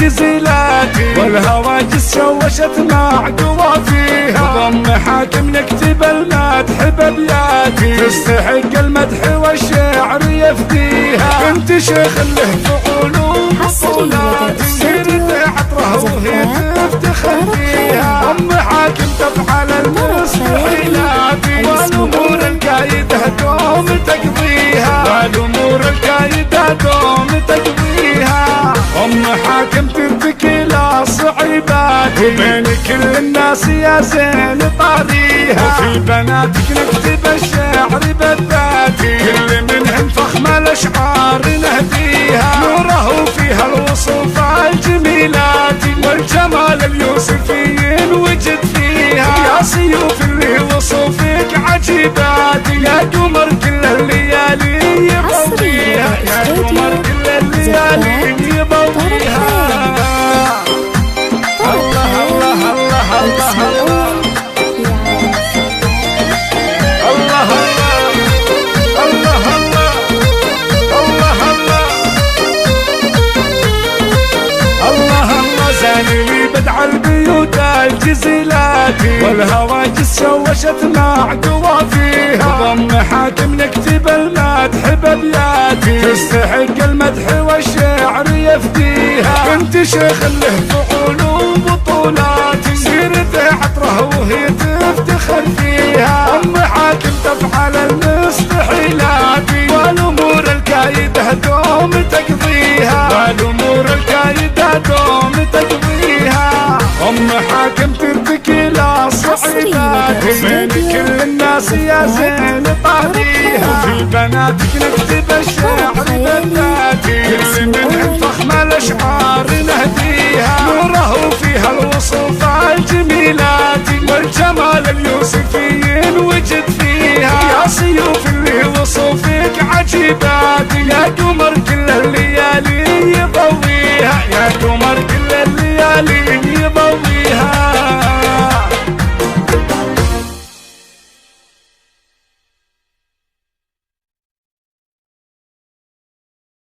جزيلاتي، والهواجس شوشت مع قوافيها، ضم حاكم نكتب المدح بابياتي، تستحق المدح والشعر يفديها، انت شيخ له فعول وبطولاتي، سيرته عطره وهي تفتخر فيها، ام حاكم تفعل المستحيلات، والامور الكايده دوم تقضيها، والامور الكايده دوم تقضيها، ام حاكم ترتكي لا صعيبات، وبين كل الناس يا زين طاريها، وفي بناتك نكتب الشعر بالذاتي، كل منهم فخمه الاشعار نهديها، نوره فيها الوصوف الجميلات، والجمال اليوسفيين وجد فيها، يا سيوف اللي وصوفك عجيبات، يا قمر كل الليالي يضويها، يا قمر كل الليالي يضويها. الله الله الله الله الله الله الله الله الله الله زاني لي بدع البيوت الجزيلاتي، والهواجس شوشت مع قوافيها، ضم حاكم نكتب المدح بابياتي، تستحق المدح والشعر يفديها، انت شيخ له فعول وبطولاتي، سيرته عطره وهي تفتخر فيها، ام حاكم تفعل المستحيلات، والامور الكايده دوم تقضيها، والامور الكايده دوم تقضيها، ام حاكم ترتكي لا صعيبات، بين كل الناس يا زين طاريها، وفي بناتك نكتب الشعر بالذاتي، كل منهم فخمه الاشعار نهديها، نوره فيها الوصوف الجميلات، والجمال اليوسفيين وجد فيها، يا سيوف اللي وصوفك عجيبات، يا قمر كل الليالي يضويها، يا قمر